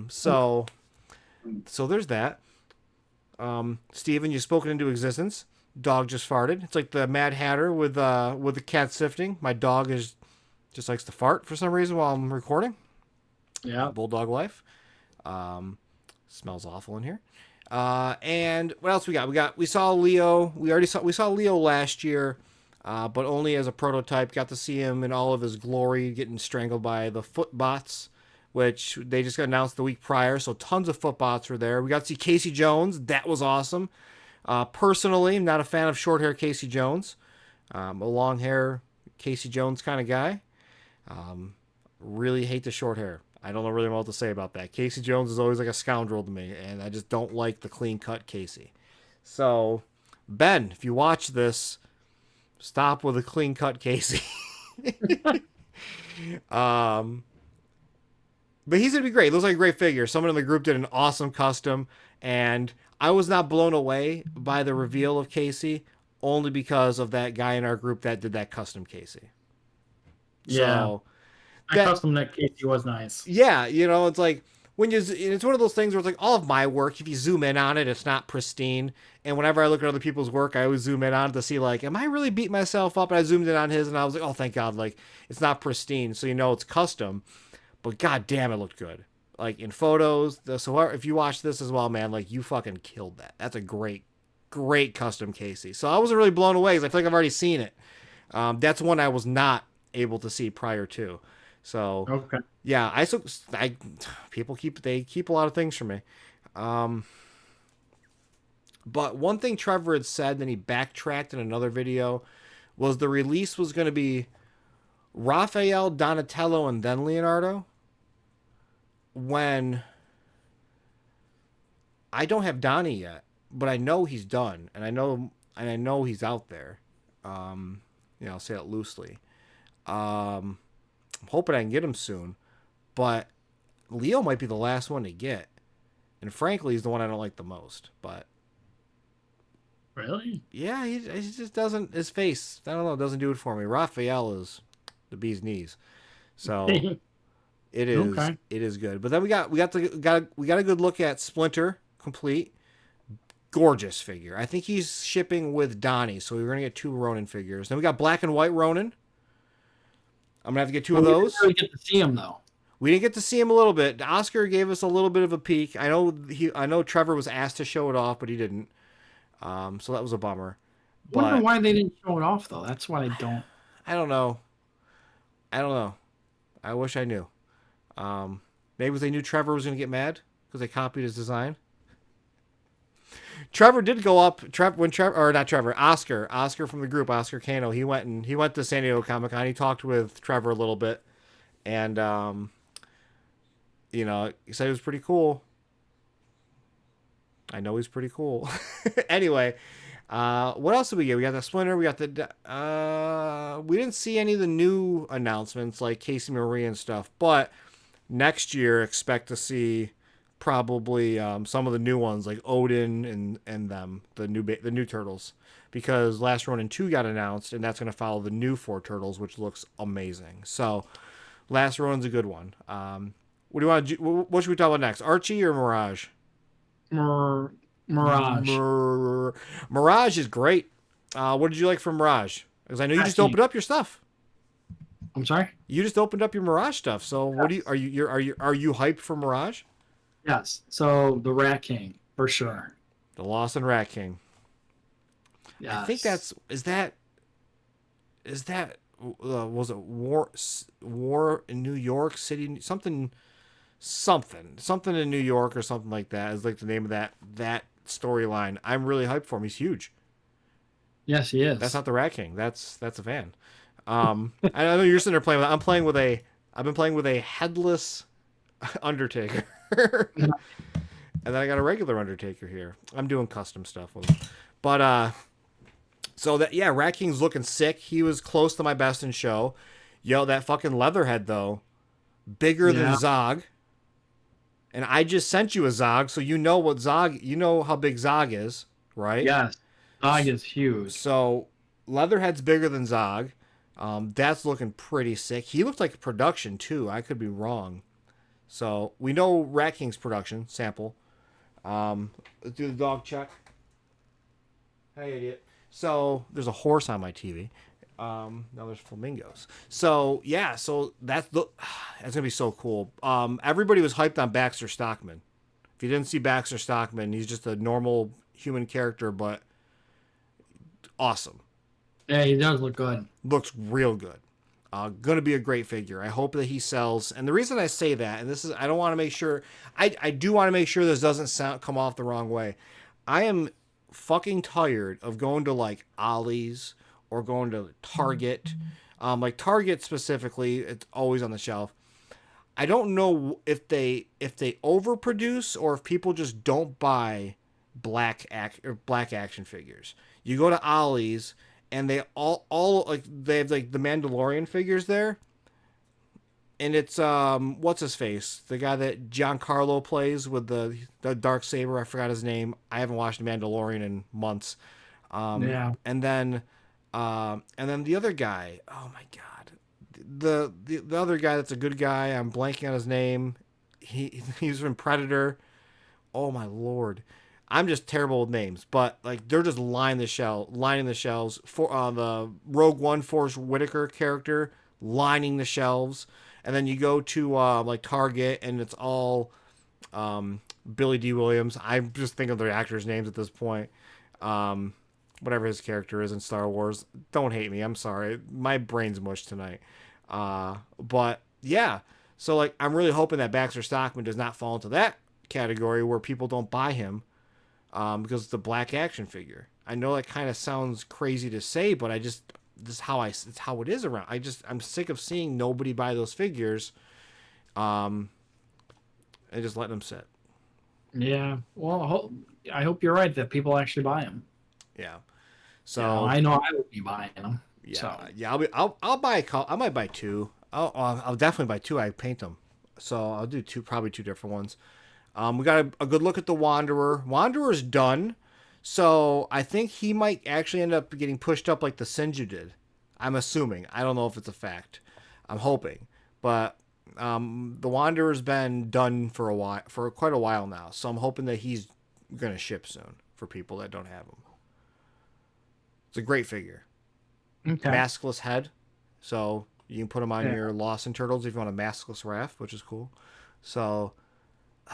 So there's that. Steven, you've spoken into existence. Dog just farted. It's like the Mad Hatter with the cat sifting. My dog just likes to fart for some reason while I'm recording. Yeah. Bulldog life. Smells awful in here. And what else we got? We saw Leo. We saw Leo last year, but only as a prototype. Got to see him in all of his glory, getting strangled by the Footbots, which they just got announced the week prior. So tons of Footbots were there. We got to see Casey Jones. That was awesome. Personally, I'm not a fan of short hair Casey Jones. A long hair Casey Jones kind of guy. Really hate the short hair. I don't know really what to say about that. Casey Jones is always like a scoundrel to me, and I just don't like the clean cut Casey. So, Ben, if you watch this, stop with the clean cut Casey. But he's gonna be great. He looks like a great figure. Someone in the group did an awesome custom, and I was not blown away by the reveal of Casey, only because of that guy in our group that did that custom Casey. Yeah. So, That custom that Casey was nice. yeah, it's like it's one of those things where it's like all of my work, if you zoom in on it, it's not pristine. And whenever I look at other people's work, I always zoom in on it to see like, am I really beating myself up? And I zoomed in on his and I was like, oh, thank God, like it's not pristine. So it's custom, but God damn, it looked good. Like in photos. So if you watch this as well, man, like you fucking killed that. That's a great custom Casey. So I wasn't really blown away because I feel like I've already seen it. That's one I was not able to see prior to. So Okay. yeah, people keep a lot of things from me. But one thing Trevor had said, then he backtracked in another video, was the release was going to be Raphael, Donatello, and then Leonardo. When I don't have Donnie yet, but I know he's done, and I know he's out there. I'll say it loosely. I'm hoping I can get him soon, but Leo might be the last one to get, and frankly, he's the one I don't like the most. But Really? yeah, he just doesn't. His face, I don't know, doesn't do it for me. Raphael is the bee's knees, so it is. Okay. It is good. But then we got a good look at Splinter complete. Gorgeous figure. I think he's shipping with Donnie, so we're gonna get 2 Ronin figures. Then we got black and white Ronin. I'm gonna have to get 2 of those. We didn't really get to see him though. We didn't get to see him a little bit. Oscar gave us a little bit of a peek. I know Trevor was asked to show it off, but he didn't. So that was a bummer. I wonder why they didn't show it off though. That's what I don't. I don't know. I wish I knew. Maybe they knew Trevor was gonna get mad because they copied his design. Trevor did go up. Oscar from the group, Oscar Cano. He went to San Diego Comic-Con. He talked with Trevor a little bit, and he said it was pretty cool. I know he's pretty cool. Anyway, what else did we get? We got the Splinter. We got we didn't see any of the new announcements like Casey Marie and stuff, but Next year, expect to see probably some of the new ones like Odin and them, the new turtles, because Last Ronin 2 got announced, and that's going to follow the new four turtles, which looks amazing. So Last Ronin's a good one. What do you want to do? What should we talk about next? Archie or Mirage? Mirage. Mirage is great. What did you like from Mirage? Because I know you just Actually, opened up your stuff. I'm sorry. You just opened up your Mirage stuff. So what do you are you hyped for Mirage? Yes. So the Rat King for sure. The Lost and Rat King. I think Yes. is that was it War in New York City, something in New York or something like that is like the name of that storyline. I'm really hyped for him. He's huge. Yes, he That's is. not the Rat King. That's a fan. I know you're sitting there playing with. I've been playing with a headless Undertaker, and then I got a regular Undertaker here. I'm doing custom stuff with him, but so that yeah, Rat King's looking sick. He was close to my best in show. Yo, that fucking Leatherhead though, bigger than Yeah. Zog. And I just sent you a Zog, so you know what Zog. You know how big Zog is, right? Yes. Dog is huge. So Leatherhead's bigger than Zog. That's looking pretty sick. He looked like production too. I could be wrong. So we know Rat King's production sample. Let's do the dog check. Hey, idiot. So there's a horse on my TV. Now there's flamingos. So yeah, so that's gonna be so cool. Everybody was hyped on Baxter Stockman. If you didn't see Baxter Stockman, he's just a normal human character, but awesome. Yeah, he does look good. Looks real good. Gonna be a great figure. I hope that he sells. And the reason I say that, and this is, I don't want to make sure, I do want to make sure this doesn't come off the wrong way. I am fucking tired of going to like Ollie's or going to Target. Like Target specifically, it's always on the shelf. I don't know if they overproduce or if people just don't buy black action figures. You go to Ollie's and they all like they have like the Mandalorian figures there, and it's what's his face, the guy that Giancarlo plays with the dark saber. I forgot his name. I haven't watched Mandalorian in months. Yeah. And then the other guy. Oh my god, the other guy that's a good guy. I'm blanking on his name. He's from Predator. Oh my lord. I'm just terrible with names, but like they're just lining the shelves for the Rogue One Forrest Whitaker character, lining the shelves, and then you go to like Target and it's all Billy D. Williams. I'm just thinking of their actors' names at this point. Whatever his character is in Star Wars. Don't hate me. I'm sorry. My brain's mush tonight. But yeah, so like I'm really hoping that Baxter Stockman does not fall into that category where people don't buy him because it's a black action figure. I know that kind of sounds crazy to say, but this is it's how it is around. I'm sick of seeing nobody buy those figures, and just letting them sit. Yeah. Well, I hope you're right that people actually buy them. Yeah. You know, So I know I will be buying them. yeah, So yeah. I'll buy a couple. I might buy two. I'll definitely buy two. I paint them, so I'll do two, probably two different ones. We got a good look at the Wanderer. Wanderer's done. So I think he might actually end up getting pushed up like the Sinju did. I'm assuming. I don't know if it's a fact. I'm hoping. But the Wanderer's been done for a while, for quite a while now. So I'm hoping that he's gonna ship soon for people that don't have him. It's a great figure. okay. Maskless head. So you can put him on your Lawson Turtles if you want a maskless Raph, which is cool. So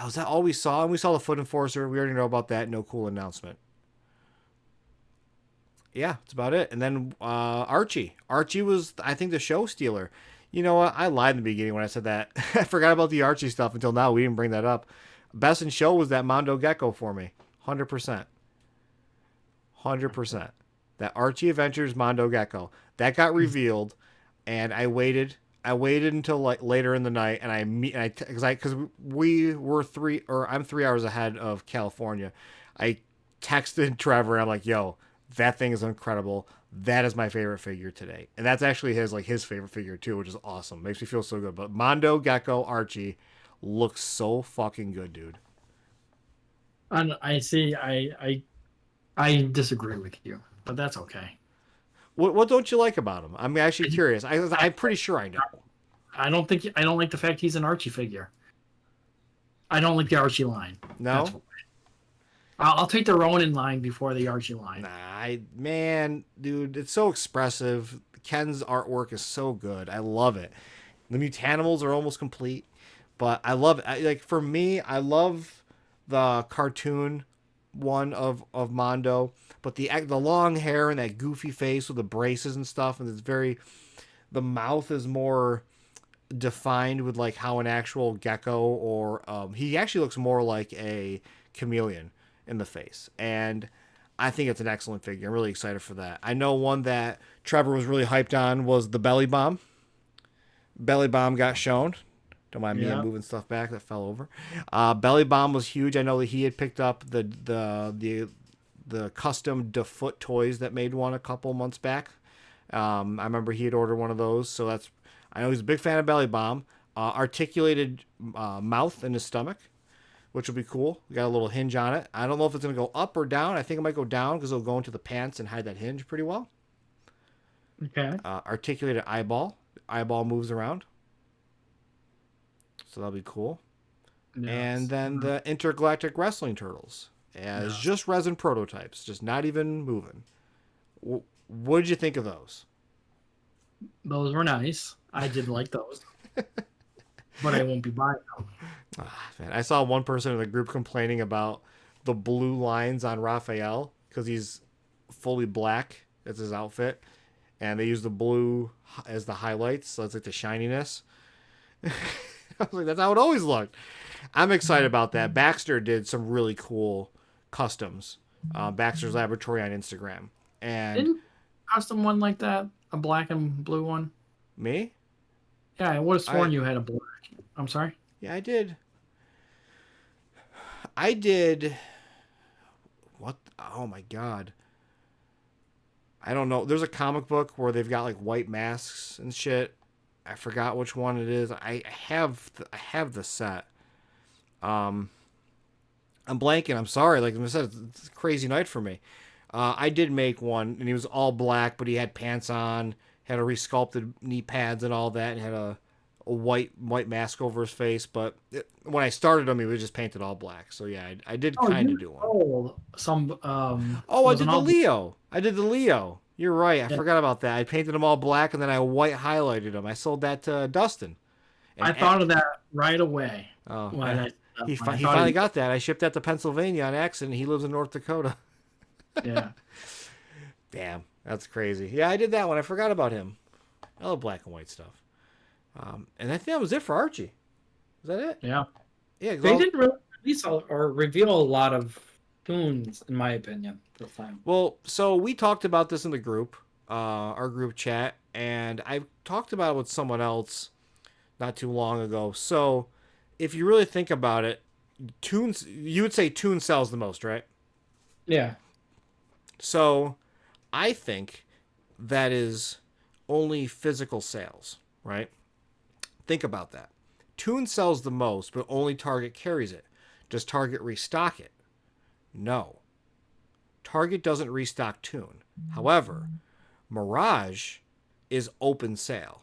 was that all we saw? And we saw the Foot Enforcer. We already know about that. No cool announcement. Yeah, that's about it. And then Archie. Archie was, I think, the show stealer. You know what? I lied in the beginning when I said that. I forgot about the Archie stuff until now. We didn't bring that up. Best in show was that Mondo Gecko for me. 100%. 100%. That Archie Adventures Mondo Gecko. That got revealed, and I waited. I waited until like later in the night, and because we were I'm 3 hours ahead of California. I texted Trevor. I'm like, "Yo, That thing is incredible. That is my favorite figure today, and that's actually his favorite figure too, which is awesome. Makes me feel so good. But Mondo Gecko Archie looks so fucking good, dude. And I see. I disagree with you, but that's okay. What don't you like about him? I'm actually I, curious. I'm pretty sure I know. I don't like the fact he's an Archie figure. I don't like the Archie line. That's No, what, I'll take the Ronin line before the Archie line. nah, man, dude, it's so expressive. Ken's artwork is so good. I love it. The Mutanimals are almost complete, but I love it. Like for me, I love the cartoon one of Mondo, but the long hair and that goofy face with the braces and stuff, and it's very the mouth is more defined with like how an actual gecko or he actually looks more like a chameleon in the face, and I think it's an excellent figure. I'm really excited for that. I know one that Trevor was really hyped on was the Belly Bomb. Belly Bomb got shown. Don't mind me, I'm Yeah. moving stuff back that fell over. Belly Bomb was huge. I know that he had picked up the custom DeFoot toys that made one a couple months back. I remember he had ordered one of those, so that's. I know he's a big fan of Belly Bomb. Articulated mouth in his stomach, which will be cool. We got a little hinge on it. I don't know if it's gonna go up or down. I think it might go down because it'll go into the pants and hide that hinge pretty well. Okay. Articulated eyeball. Eyeball moves around, so that'll be cool. And Yes. then the intergalactic wrestling turtles as Yes. just resin prototypes, just not even moving. What did you think of those? Those were nice. I did like those, but I won't be buying them. Ah, man, I saw one person in the group complaining about the blue lines on Raphael because he's fully black. That's his outfit, and they use the blue as the highlights, so it's like the shininess. I was like, that's how it always looked. I'm excited about that. Baxter did some really cool customs. Baxter's Laboratory on Instagram, and Didn't custom one like that, a black and blue one. me, Yeah, I would have I sworn you had a black. I'm sorry. yeah, I did. I did. What? Oh my god. I don't know. There's a comic book where they've got like white masks and shit. I forgot which one it is. I have the set. Um, I'm blanking. I'm sorry. Like I said, it's a crazy night for me. I did make one, and he was all black, but he had pants on, had a resculpted knee pads and all that, and had a white mask over his face. But when I started him, he was just painted all black. So yeah, I did Oh, kind of you do one. stole some. Oh, I Wasn't did the all. Leo. I did the Leo. You're right. I Yeah, forgot about that. I painted them all black, and then I white highlighted them. I sold that to Dustin. I And thought of that right away oh, when I he thought finally he. got that. I shipped that to Pennsylvania on accident. He lives in North Dakota. Yeah. Damn, that's crazy. Yeah, I did that one. I forgot about him. I love black and white stuff. And I think that was it for Archie. Is that it? Yeah. Yeah. They didn't really release or reveal a lot of tunes, in my opinion, this time. Well, so we talked about this in the group, our group chat, and I talked about it with someone else not too long ago. So, if you really think about it, tunes you would say tune sells the most, right? Yeah. So, I think that is only physical sales, right? Think about that. Tune sells the most, but only Target carries it. Does Target restock it? No. Target doesn't restock Tune. However, Mirage is open sale.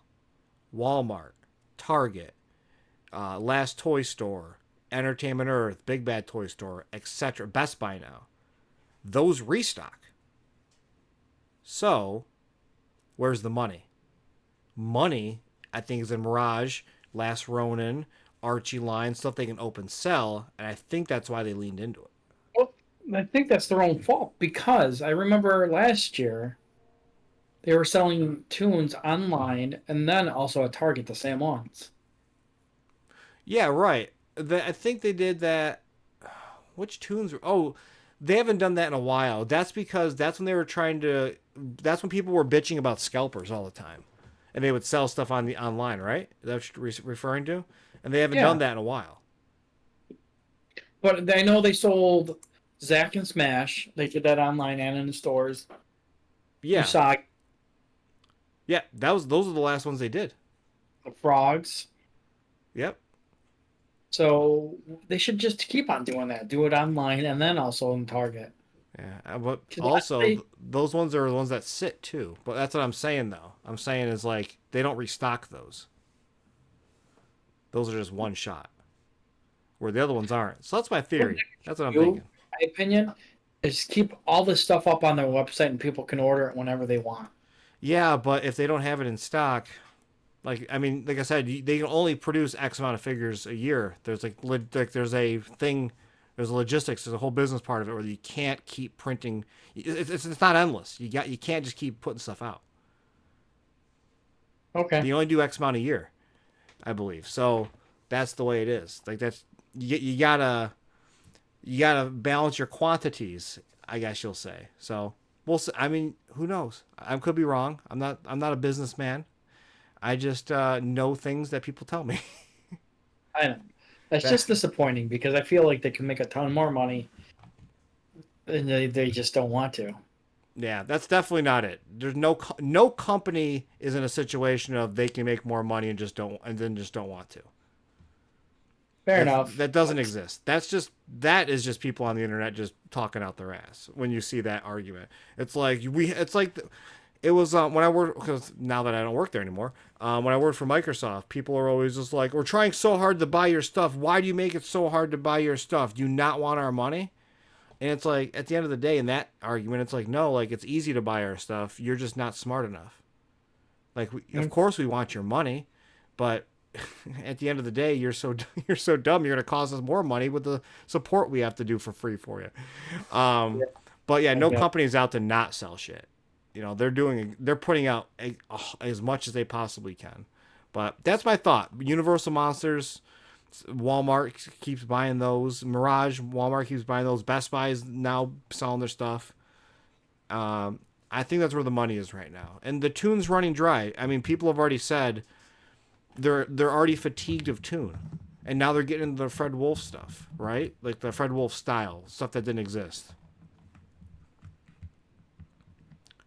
Walmart, Target, Last Toy Store, Entertainment Earth, Big Bad Toy Store, etc. Best Buy now. Those restock. So, where's the money? Money, I think, is in Mirage, Last Ronin, Archie line, stuff they can open sell, and I think that's why they leaned into it. Well, I think that's their own fault because I remember last year they were selling tunes online and then also at Target the same ones. Yeah, right. I think they did that. Which tunes? Oh, they haven't done that in a while. That's because that's when they were trying to. That's when people were bitching about scalpers all the time, and they would sell stuff on the online, right? Is that what you're referring to? And they haven't done Yeah, that in a while. but I know they sold Zack and Smash. They did that online and in the stores. Yeah, Usagi, yeah. Those are the last ones they did. the frogs. Yep. So they should just keep on doing that. Do it online and then also in Target. Yeah, but 'Cause also honestly, those ones are the ones that sit too. But that's what I'm saying though. I'm saying is like they don't restock those. Those are just one shot, where the other ones aren't. So that's my what they theory. That's what I'm do, thinking. my opinion, is keep all this stuff up on their website and people can order it whenever they want. Yeah, but if they don't have it in stock, like I mean, like I said, they can only produce X amount of figures a year. There's like there's a thing, there's a logistics, there's a whole business part of it where you can't keep printing. It's not endless. You can't just keep putting stuff out. Okay. You only do X amount a year, I believe. So that's the way it is. Like that's you gotta balance your quantities, I guess you'll say. So we'll see. I mean, who knows? I could be wrong. I'm not a businessman. I just know things that people tell me. I know. That's that just disappointing because I feel like they can make a ton more money and they just don't want to. Yeah, that's definitely not it. There's no company is in a situation of they can make more money and then just don't want to. Fair That enough. that doesn't exist. That is just people on the internet just talking out their ass when you see that argument. It was when I worked, because now that I don't work there anymore. When I worked for Microsoft, people are always just like, "We're trying so hard to buy your stuff. Why do you make it so hard to buy your stuff? Do you not want our money?" And it's like at the end of the day, in that argument, it's like, no, like it's easy to buy our stuff. You're just not smart enough. Like, of Mm, course we want your money, but at the end of the day, you're so dumb. You're gonna cost us more money with the support we have to do for free for you. yeah, But yeah, I no get. company's out to not sell shit. They're putting out as much as they possibly can. But that's my thought. Universal Monsters, Walmart keeps buying those. Mirage, Walmart keeps buying those. Best Buy is now selling their stuff. I think that's where the money is right now. And the Tune's running dry. I mean, people have already said they're already fatigued of Tune, and now they're getting into the Fred Wolf stuff, right? Like the Fred Wolf style stuff that didn't exist.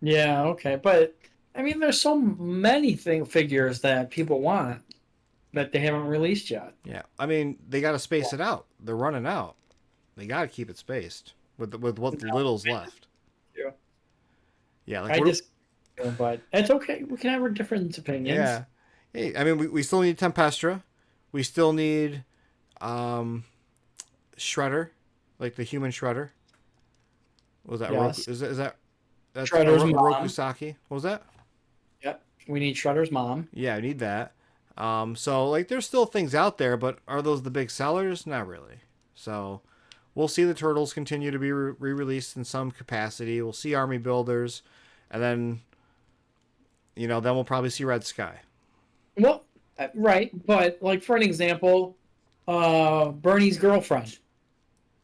Yeah, okay. But I mean there's so many figures that people want that they haven't released yet. Yeah, I mean they got to space it out. They're running out. They got to keep it spaced with what No, little's left. yeah. Yeah, like I what? just but it's okay. We can have our different opinions. Yeah, hey, I mean we still need Tempestra. We still need um, Shredder, like the human Shredder. What was that Roku? Yes. Is that that's Shredder's Roku mom. Saki? What was that? Yep. We need Shredder's mom. Yeah, I need that. So like there's still things out there, but are those the big sellers? Not really. So we'll see the turtles continue to be re-released in some capacity. We'll see army builders, and then then we'll probably see Red Sky. Well, right, but like for an example, Bernie's girlfriend.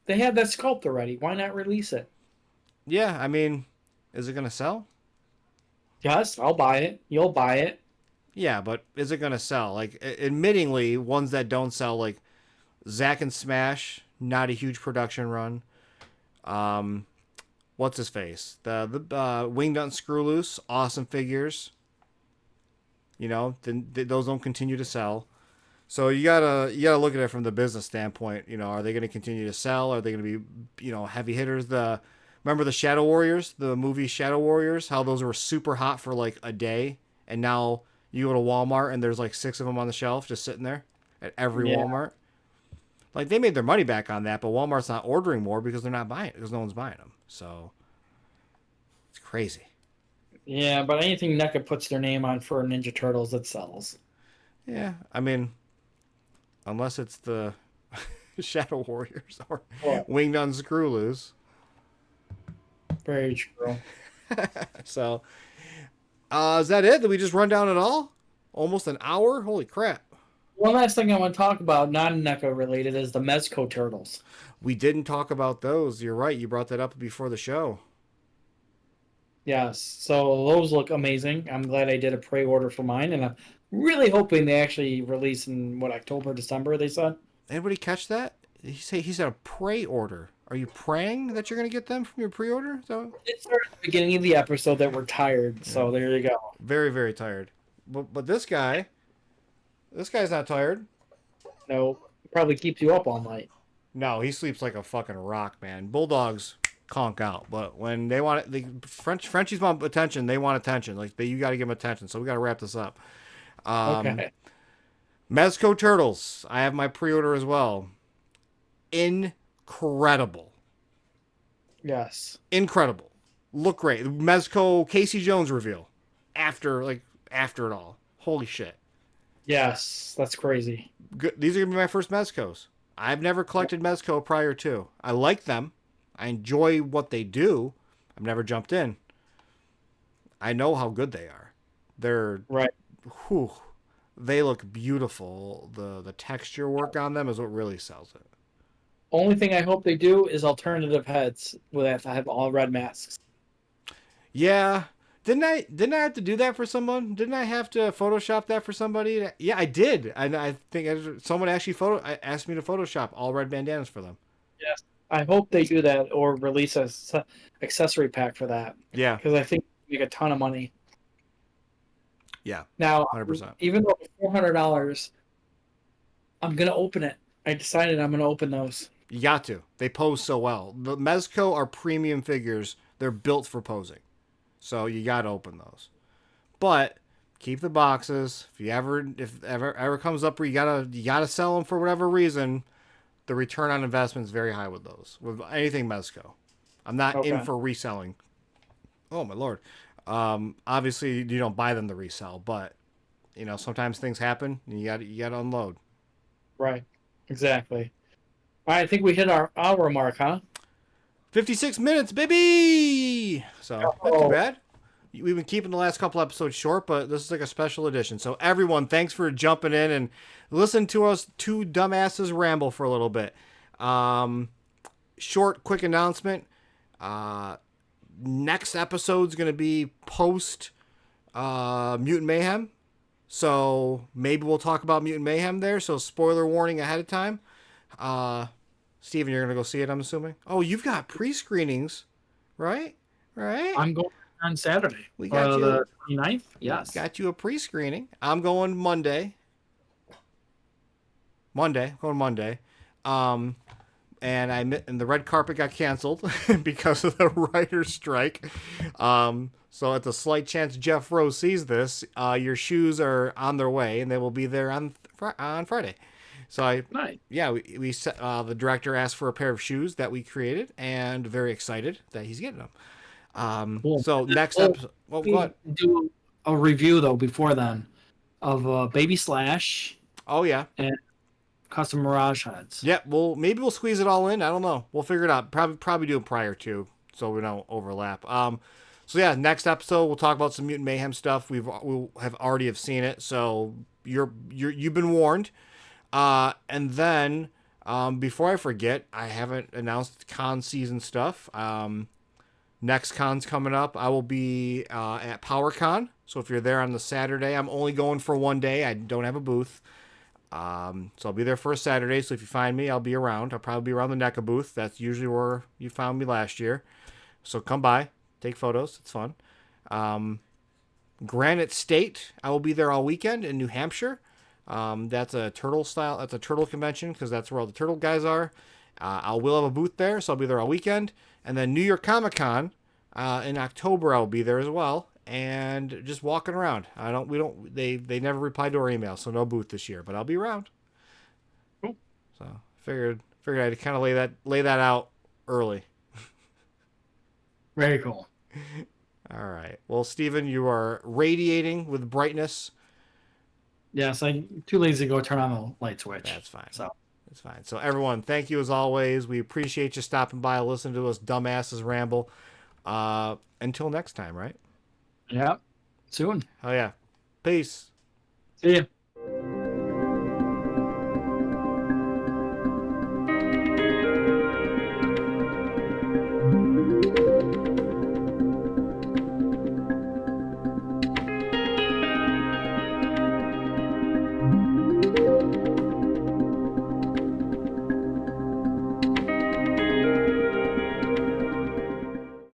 They had that sculpt already. Why not release it? Yeah, I mean, is it gonna sell? Yes, I'll buy it. You'll buy it. Yeah, but is it gonna sell? Like, admittingly, ones that don't sell, like Zack and Smash, not a huge production run. Um, what's his face? The Winged Nut and Screw Loose, awesome figures. Then those don't continue to sell. So you gotta look at it from the business standpoint. Are they gonna continue to sell? Are they gonna be heavy hitters? Remember the Shadow Warriors, the movie Shadow Warriors? How those were super hot for like a day, and now you go to Walmart and there's like six of them on the shelf just sitting there at every Yeah, Walmart. Like they made their money back on that, but Walmart's not ordering more because they're not buying it because no one's buying them. So it's crazy. yeah, but anything NECA puts their name on for Ninja Turtles, it sells. Yeah, I mean, unless it's the Shadow Warriors or Well, Winged on Screw Loose. very true. So, is that it? Did we just run down it all? Almost an hour? Holy crap. One last thing I want to talk about, non-NECA related, is the Mezco Turtles. We didn't talk about those. You're right. You brought that up before the show. Yes, so those look amazing. I'm glad I did a pre-order for mine, and I'm really hoping they actually release in October, December, they said. Anybody catch that? He said a pre order. Are you praying that you're going to get them from your pre-order? So It started at the beginning of the episode that we're tired, so there you go. very, very tired. But this guy's not tired. No, probably keeps you up all night. No, he sleeps like a fucking rock, man. Bulldogs conk out, but when they want it, Frenchies want attention. They want attention. Like, you got to give them attention. So we got to wrap this up. Okay. Mezco turtles. I have my pre-order as well. Incredible. Incredible. Look great. Mezco Casey Jones reveal after it all. Holy shit. Yes, that's crazy. Good. These are gonna be my first Mezcos. I've never collected Mezco prior to. I like them. I enjoy what they do. I've never jumped in. I know how good they are. They're right. Whew, they look beautiful. The texture work on them is what really sells it. Only thing I hope they do is alternative heads with that have all red masks. Yeah. Didn't I have to do that for someone? Didn't I have to Photoshop that for somebody? Yeah, I did. I think someone actually asked me to Photoshop all red bandanas for them. Yes. I hope they do that or release a accessory pack for that. Yeah. Because I think you make a ton of money. Yeah. Now, 100%. even though it's $400, I'm gonna open it. I decided I'm gonna open those. You got to. They pose so well. The Mezco are premium figures. They're built for posing. So you got to open those. But keep the boxes. If ever comes up where you gotta sell them for whatever reason, the return on investment is very high with those. With anything Mezco. I'm not in for reselling. Oh my lord. Obviously you don't buy them to resell, but sometimes things happen and you got to unload. Right. Exactly. I think we hit our hour mark, huh? 56 minutes, baby! So, not too bad. We've been keeping the last couple episodes short, but this is like a special edition. So, everyone, thanks for jumping in and listening to us two dumbasses ramble for a little bit. Short, quick announcement. Next episode's going to be post Mutant Mayhem. So, maybe we'll talk about Mutant Mayhem there. So, spoiler warning ahead of time. Steven, you're going to go see it, I'm assuming? Oh, you've got pre-screenings, right? Right? I'm going on Saturday. We got you. The 29th? Yes. Got you a pre-screening. I'm going Monday. Going Monday. And the red carpet got canceled because of the writer's strike. So at the slight chance Jeff Rose sees this, your shoes are on their way, and they will be there on Friday. So nice. we the director asked for a pair of shoes that we created, and very excited that he's getting them. Cool. So next episode, what? Do a review though before then of Baby Slash. Oh yeah. And custom Mirage heads. Yeah. Well, maybe we'll squeeze it all in. I don't know. We'll figure it out. Probably do it prior to, so we don't overlap. So yeah, next episode we'll talk about some Mutant Mayhem stuff. We'll have already seen it, so you've been warned. And then, before I forget, I haven't announced con season stuff. Next con's coming up. I will be at PowerCon. So if you're there on the Saturday, I'm only going for one day. I don't have a booth. So I'll be there for a Saturday. So if you find me, I'll be around. I'll probably be around the NECA booth. That's usually where you found me last year. So come by, take photos. It's fun. Granite State, I will be there all weekend in New Hampshire. That's a turtle convention because that's where all the turtle guys are. I will have a booth there, so I'll be there all weekend. And then New York Comic Con in October, I'll be there as well, and just walking around. They never replied to our email, so no booth this year, but I'll be around. Cool. So figured I'd kind of lay that out early. Very cool. All right. Well, Steven, you are radiating with brightness. Yes, I'm too lazy to go turn on the light switch. That's fine. It's fine. So everyone, thank you as always. We appreciate you stopping by and listening to us dumbasses ramble. Until next time, right? Yeah. Soon. Oh yeah. Peace. See ya.